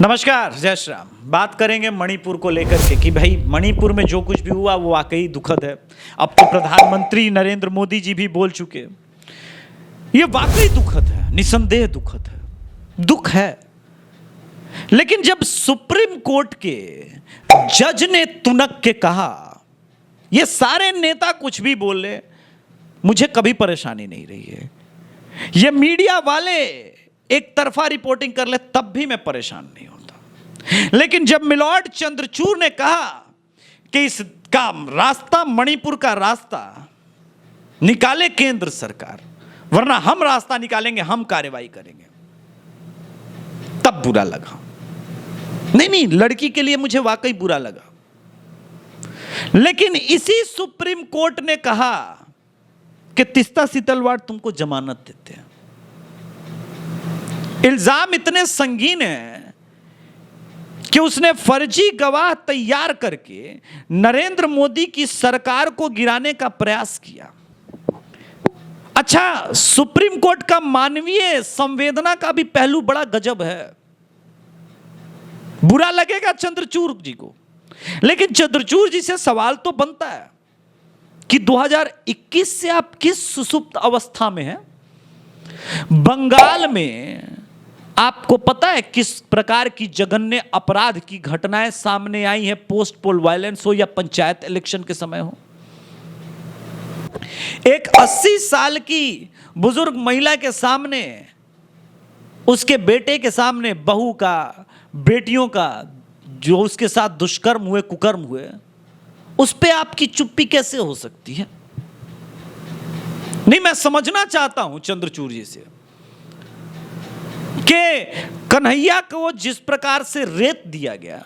नमस्कार, जय श्री राम। बात करेंगे मणिपुर को लेकर के कि भाई मणिपुर में जो कुछ भी हुआ वो वाकई दुखद है। अब तो प्रधानमंत्री नरेंद्र मोदी जी भी बोल चुके। ये वाकई दुखद है, निसंदेह दुखद है, दुख है। लेकिन जब सुप्रीम कोर्ट के जज ने तुनक के कहा, ये सारे नेता कुछ भी बोल ले, मुझे कभी परेशानी नहीं रही है। ये मीडिया वाले एक तरफा रिपोर्टिंग कर ले तब भी मैं परेशान नहीं होता। लेकिन जब मिलॉर्ड चंद्रचूड़ ने कहा कि इसका रास्ता, मणिपुर का रास्ता निकाले केंद्र सरकार, वरना हम रास्ता निकालेंगे, हम कार्रवाई करेंगे, तब बुरा लगा। नहीं, लड़की के लिए मुझे वाकई बुरा लगा। लेकिन इसी सुप्रीम कोर्ट ने कहा कि तीस्ता सीतलवाड़ तुमको जमानत देते हैं। इल्जाम इतने संगीन हैं कि उसने फर्जी गवाह तैयार करके नरेंद्र मोदी की सरकार को गिराने का प्रयास किया। अच्छा, सुप्रीम कोर्ट का मानवीय संवेदना का भी पहलू बड़ा गजब है। बुरा लगेगा चंद्रचूड़ जी को, लेकिन चंद्रचूड़ जी से सवाल तो बनता है कि 2021 से आप किस सुसुप्त अवस्था में हैं? बंगाल में आपको पता है किस प्रकार की जघन्य अपराध की घटनाएं सामने आई हैं, पोस्ट पोल वायलेंस हो या पंचायत इलेक्शन के समय हो। एक 80 साल की बुजुर्ग महिला के सामने, उसके बेटे के सामने, बहू का, बेटियों का जो उसके साथ दुष्कर्म हुए, कुकर्म हुए, उस पे आपकी चुप्पी कैसे हो सकती है? नहीं, मैं समझना चाहता हूं चंद्रचूड़ जी से कि कन्हैया को जिस प्रकार से रेत दिया गया,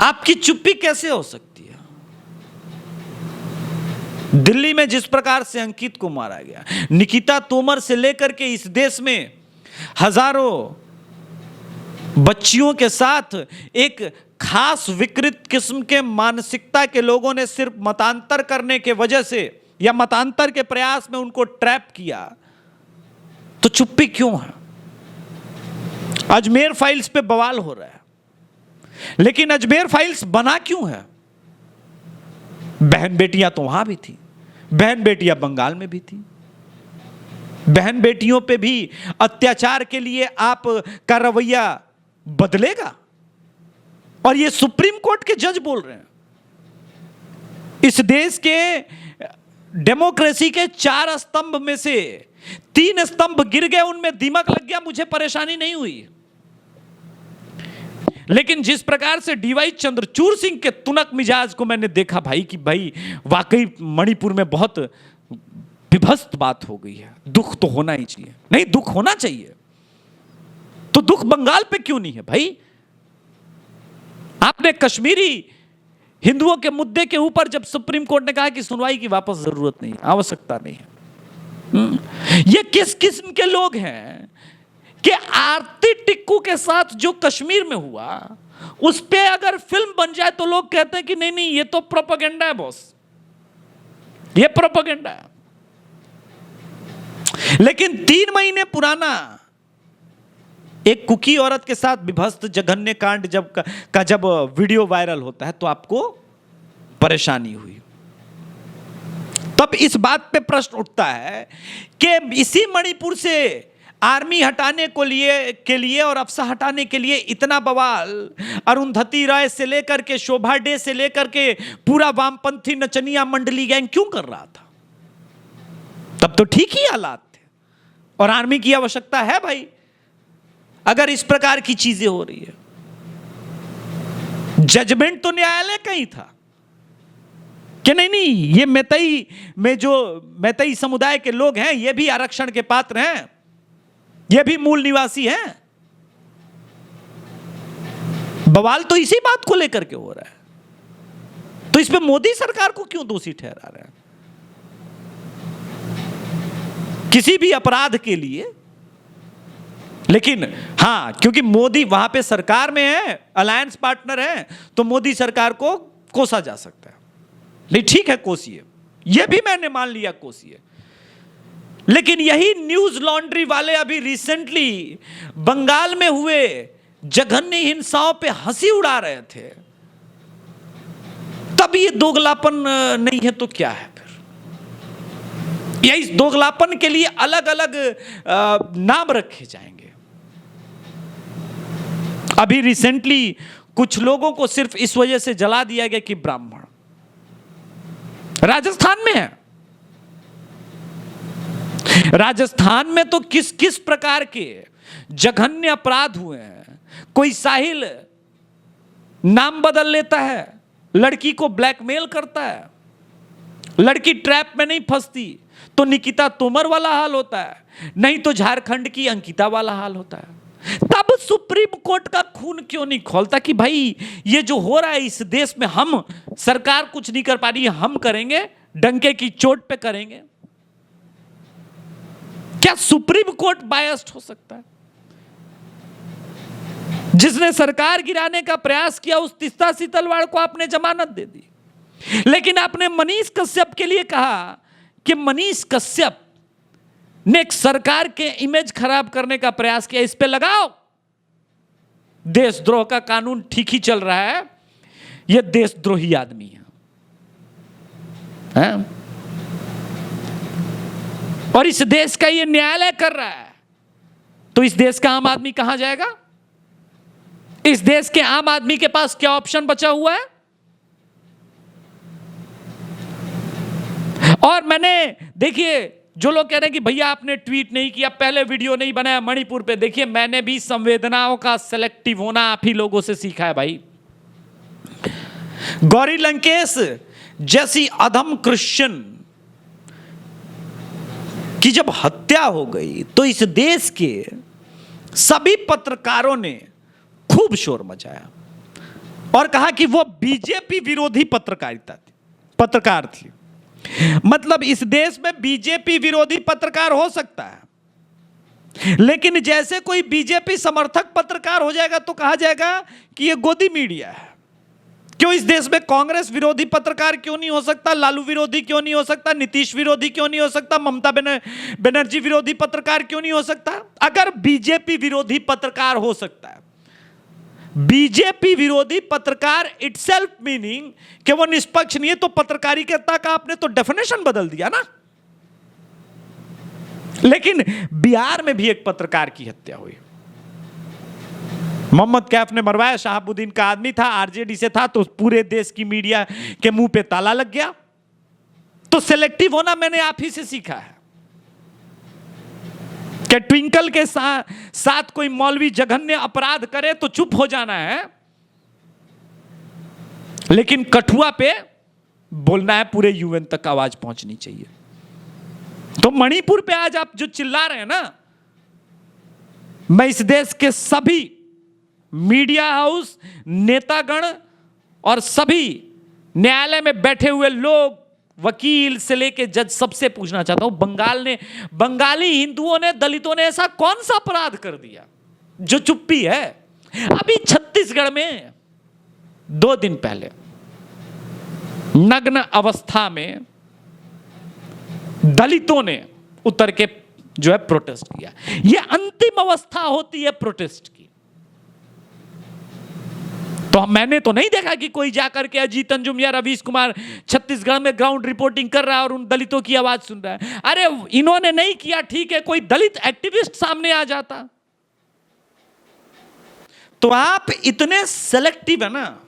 आपकी चुप्पी कैसे हो सकती है? दिल्ली में जिस प्रकार से अंकित को मारा गया, निकिता तोमर से लेकर के इस देश में हजारों बच्चियों के साथ एक खास विकृत किस्म के मानसिकता के लोगों ने सिर्फ मतांतर करने के वजह से या मतांतर के प्रयास में उनको ट्रैप किया, तो चुप्पी क्यों है? अजमेर फाइल्स पे बवाल हो रहा है, लेकिन अजमेर फाइल्स बना क्यों है? बहन बेटियां तो वहां भी थी, बहन बेटियां बंगाल में भी थी। बहन बेटियों पे भी अत्याचार के लिए आपका रवैया बदलेगा? और ये सुप्रीम कोर्ट के जज बोल रहे हैं। इस देश के डेमोक्रेसी के 4 स्तंभ में से 3 स्तंभ गिर गए, उनमें दीमक लग गया, मुझे परेशानी नहीं हुई। लेकिन जिस प्रकार से डीवाई चंद्रचूड़ सिंह के तुनक मिजाज को मैंने देखा भाई, कि भाई वाकई मणिपुर में बहुत विभत्स बात हो गई है, दुख तो होना ही चाहिए। नहीं, दुख होना चाहिए, तो दुख बंगाल पे क्यों नहीं है भाई? आपने कश्मीरी हिंदुओं के मुद्दे के ऊपर जब सुप्रीम कोर्ट ने कहा कि सुनवाई की वापस जरूरत नहीं, आवश्यकता नहीं है, ये किस किस्म के लोग हैं कि आरती टिक्कू के साथ जो कश्मीर में हुआ उस पे अगर फिल्म बन जाए तो लोग कहते हैं कि नहीं, ये तो प्रोपेगेंडा है बॉस, ये प्रोपेगेंडा है। लेकिन 3 महीने पुराना एक कुकी औरत के साथ विभत्स जघन्य कांड जब वीडियो वायरल होता है तो आपको परेशानी हुई। तब इस बात पे प्रश्न उठता है कि इसी मणिपुर से आर्मी हटाने के लिए और अफसर हटाने के लिए इतना बवाल अरुंधति राय से लेकर के शोभा डे से लेकर के पूरा वामपंथी नचनिया मंडली गैंग क्यों कर रहा था? तब तो ठीक ही हालात थे और आर्मी की आवश्यकता है भाई, अगर इस प्रकार की चीजें हो रही है। जजमेंट तो न्यायालय का ही था कि नहीं, ये मैतई में जो मैतई समुदाय के लोग हैं ये भी आरक्षण के पात्र हैं, ये भी मूल निवासी हैं। बवाल तो इसी बात को लेकर के हो रहा है, तो इसमें मोदी सरकार को क्यों दोषी ठहरा रहे हैं? किसी भी अपराध के लिए। लेकिन हां, क्योंकि मोदी वहां पे सरकार में है, अलायंस पार्टनर है, तो मोदी सरकार को कोसा जा सकता है। नहीं, ठीक है, कोसिए, यह भी मैंने मान लिया, कोसिए। लेकिन यही न्यूज लॉन्ड्री वाले अभी रिसेंटली बंगाल में हुए जघन्य हिंसाओं पे हंसी उड़ा रहे थे, तब ये दोगलापन नहीं है तो क्या है फिर? या इस दोगलापन के लिए अलग अलग नाम रखे जाएंगे। अभी रिसेंटली कुछ लोगों को सिर्फ इस वजह से जला दिया गया कि ब्राह्मण, राजस्थान में है। राजस्थान में तो किस किस प्रकार के जघन्य अपराध हुए हैं। कोई साहिल नाम बदल लेता है, लड़की को ब्लैकमेल करता है, लड़की ट्रैप में नहीं फंसती तो निकिता तोमर वाला हाल होता है, नहीं तो झारखंड की अंकिता वाला हाल होता है। तब सुप्रीम कोर्ट का खून क्यों नहीं खोलता कि भाई ये जो हो रहा है इस देश में, हम सरकार कुछ नहीं कर पा रही है, हम करेंगे, डंके की चोट पे करेंगे। क्या सुप्रीम कोर्ट बायस्ड हो सकता है? जिसने सरकार गिराने का प्रयास किया उस तीस्ता सीतलवाड़ को आपने जमानत दे दी, लेकिन आपने मनीष कश्यप के लिए कहा कि मनीष कश्यप ने एक सरकार के इमेज खराब करने का प्रयास किया, इस पे लगाओ। देशद्रोह का कानून ठीक ही चल रहा है, यह देशद्रोही आदमी है? और इस देश का यह न्यायालय कर रहा है, तो इस देश का आम आदमी कहां जाएगा? इस देश के आम आदमी के पास क्या ऑप्शन बचा हुआ है? और मैंने, देखिए, जो लोग कह रहे हैं कि भैया आपने ट्वीट नहीं किया, पहले वीडियो नहीं बनाया मणिपुर पे, देखिए मैंने भी संवेदनाओं का सेलेक्टिव होना आप ही लोगों से सीखा है भाई। गौरी लंकेश जैसी अधम क्रिश्चियन की जब हत्या हो गई तो इस देश के सभी पत्रकारों ने खूब शोर मचाया और कहा कि वो बीजेपी विरोधी पत्रकार थी। मतलब इस देश में बीजेपी विरोधी पत्रकार हो सकता है, लेकिन जैसे कोई बीजेपी समर्थक पत्रकार हो जाएगा तो कहा जाएगा कि ये गोदी मीडिया है। क्यों इस देश में कांग्रेस विरोधी पत्रकार क्यों नहीं हो सकता? लालू विरोधी क्यों नहीं हो सकता? नीतीश विरोधी क्यों नहीं हो सकता? ममता बनर्जी विरोधी पत्रकार क्यों नहीं हो सकता? अगर बीजेपी विरोधी पत्रकार हो सकता है, बीजेपी विरोधी पत्रकार इटसेल्फ मीनिंग कि वो निष्पक्ष नहीं है, तो पत्रकारिता का आपने तो डेफिनेशन बदल दिया ना। लेकिन बिहार में भी एक पत्रकार की हत्या हुई, मोहम्मद कैफ ने मरवाया, शहाबुद्दीन का आदमी था, आरजेडी से था, तो पूरे देश की मीडिया के मुंह पे ताला लग गया। तो सिलेक्टिव होना मैंने आप ही से सीखा है कि ट्विंकल के साथ कोई मौलवी जघन्य अपराध करे तो चुप हो जाना है, लेकिन कठुआ पे बोलना है, पूरे यूएन तक आवाज पहुंचनी चाहिए। तो मणिपुर पे आज आप जो चिल्ला रहे हैं ना, मैं इस देश के सभी मीडिया हाउस, नेतागण और सभी न्यायालय में बैठे हुए लोग, वकील से लेके जज, सबसे पूछना चाहता हूं, बंगाली हिंदुओं ने, दलितों ने ऐसा कौन सा अपराध कर दिया जो चुप्पी है? अभी छत्तीसगढ़ में 2 दिन पहले नग्न अवस्था में दलितों ने उतर के जो है प्रोटेस्ट किया। यह अंतिम अवस्था होती है प्रोटेस्ट की। तो मैंने तो नहीं देखा कि कोई जाकर के अजीत अंजुम या रवीश कुमार छत्तीसगढ़ में ग्राउंड रिपोर्टिंग कर रहा है और उन दलितों की आवाज सुन रहा है। अरे इन्होंने नहीं किया, ठीक है, कोई दलित एक्टिविस्ट सामने आ जाता। तो आप इतने सेलेक्टिव है ना,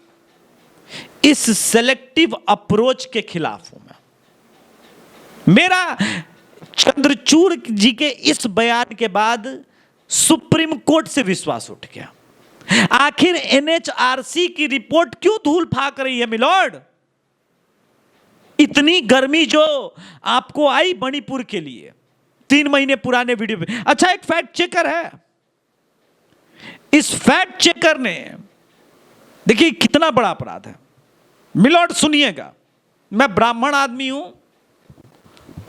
इस सेलेक्टिव अप्रोच के खिलाफ हूं मैं। मेरा चंद्रचूड़ जी के इस बयान के बाद सुप्रीम कोर्ट से विश्वास उठ गया। आखिर एनएचआरसी की रिपोर्ट क्यों धूल फाक रही है मिलॉर्ड? इतनी गर्मी जो आपको आई मणिपुर के लिए, 3 महीने पुराने वीडियो पे। अच्छा, एक फैक्ट चेकर है, इस फैक्ट चेकर ने, देखिए कितना बड़ा अपराध है मिलॉर्ड, सुनिएगा। मैं ब्राह्मण आदमी हूं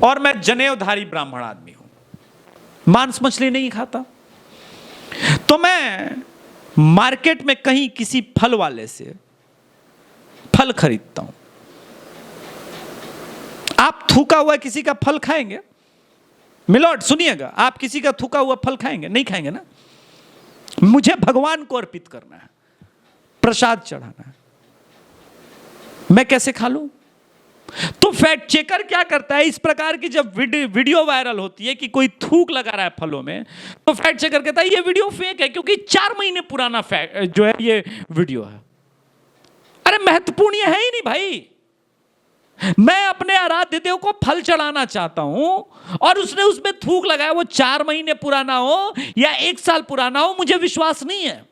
और मैं जनेऊधारी ब्राह्मण आदमी हूं, मांस मछली नहीं खाता। तो मैं मार्केट में कहीं किसी फल वाले से फल खरीदता हूं। आप थूका हुआ किसी का फल खाएंगे मिलॉर्ड? सुनिएगा, आप किसी का थूका हुआ फल खाएंगे? नहीं खाएंगे ना। मुझे भगवान को अर्पित करना है, प्रसाद चढ़ाना है, मैं कैसे खा लूं? तो फैक्ट चेकर क्या करता है, इस प्रकार की जब वीडियो वायरल होती है कि कोई थूक लगा रहा है फलों में, तो फैक्ट चेकर कहता है ये वीडियो फेक है, क्योंकि 4 महीने पुराना फैक्ट जो है ये वीडियो है। अरे महत्वपूर्ण ये है ही नहीं भाई। मैं अपने आराध्य देव को फल चढ़ाना चाहता हूं और उसने उसमें थूक लगाया, वो 4 महीने पुराना हो या 1 साल पुराना हो, मुझे विश्वास नहीं है।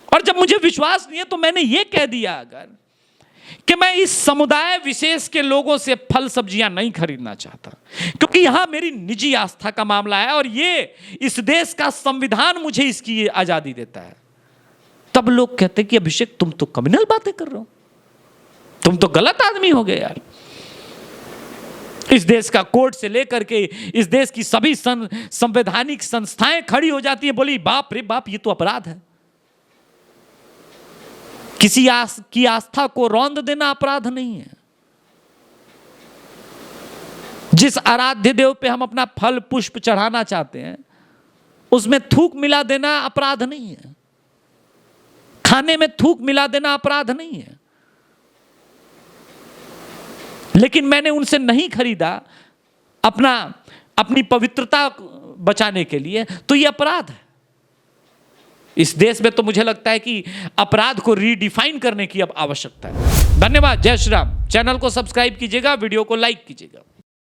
और जब मुझे विश्वास नहीं है तो मैंने ये कह दिया अगर कि मैं इस समुदाय विशेष के लोगों से फल सब्जियां नहीं खरीदना चाहता, क्योंकि यहां मेरी निजी आस्था का मामला है और ये इस देश का संविधान मुझे इसकी आजादी देता है। तब लोग कहते कि अभिषेक तुम तो कम्युनल बातें कर रहे हो, तुम तो गलत आदमी हो गए यार। इस देश का कोर्ट से लेकर के इस देश की सभी संवैधानिक संस्थाएं खड़ी हो जाती है, बोली बाप रे बाप ये तो अपराध है। किसी की आस्था को रौंद देना अपराध नहीं है। जिस आराध्य देव पे हम अपना फल पुष्प चढ़ाना चाहते हैं उसमें थूक मिला देना अपराध नहीं है, खाने में थूक मिला देना अपराध नहीं है। लेकिन मैंने उनसे नहीं खरीदा अपनी पवित्रता बचाने के लिए, तो यह अपराध है। इस देश में तो मुझे लगता है कि अपराध को रीडिफाइन करने की अब आवश्यकता है। धन्यवाद। जय श्री राम। चैनल को सब्सक्राइब कीजिएगा, वीडियो को लाइक कीजिएगा।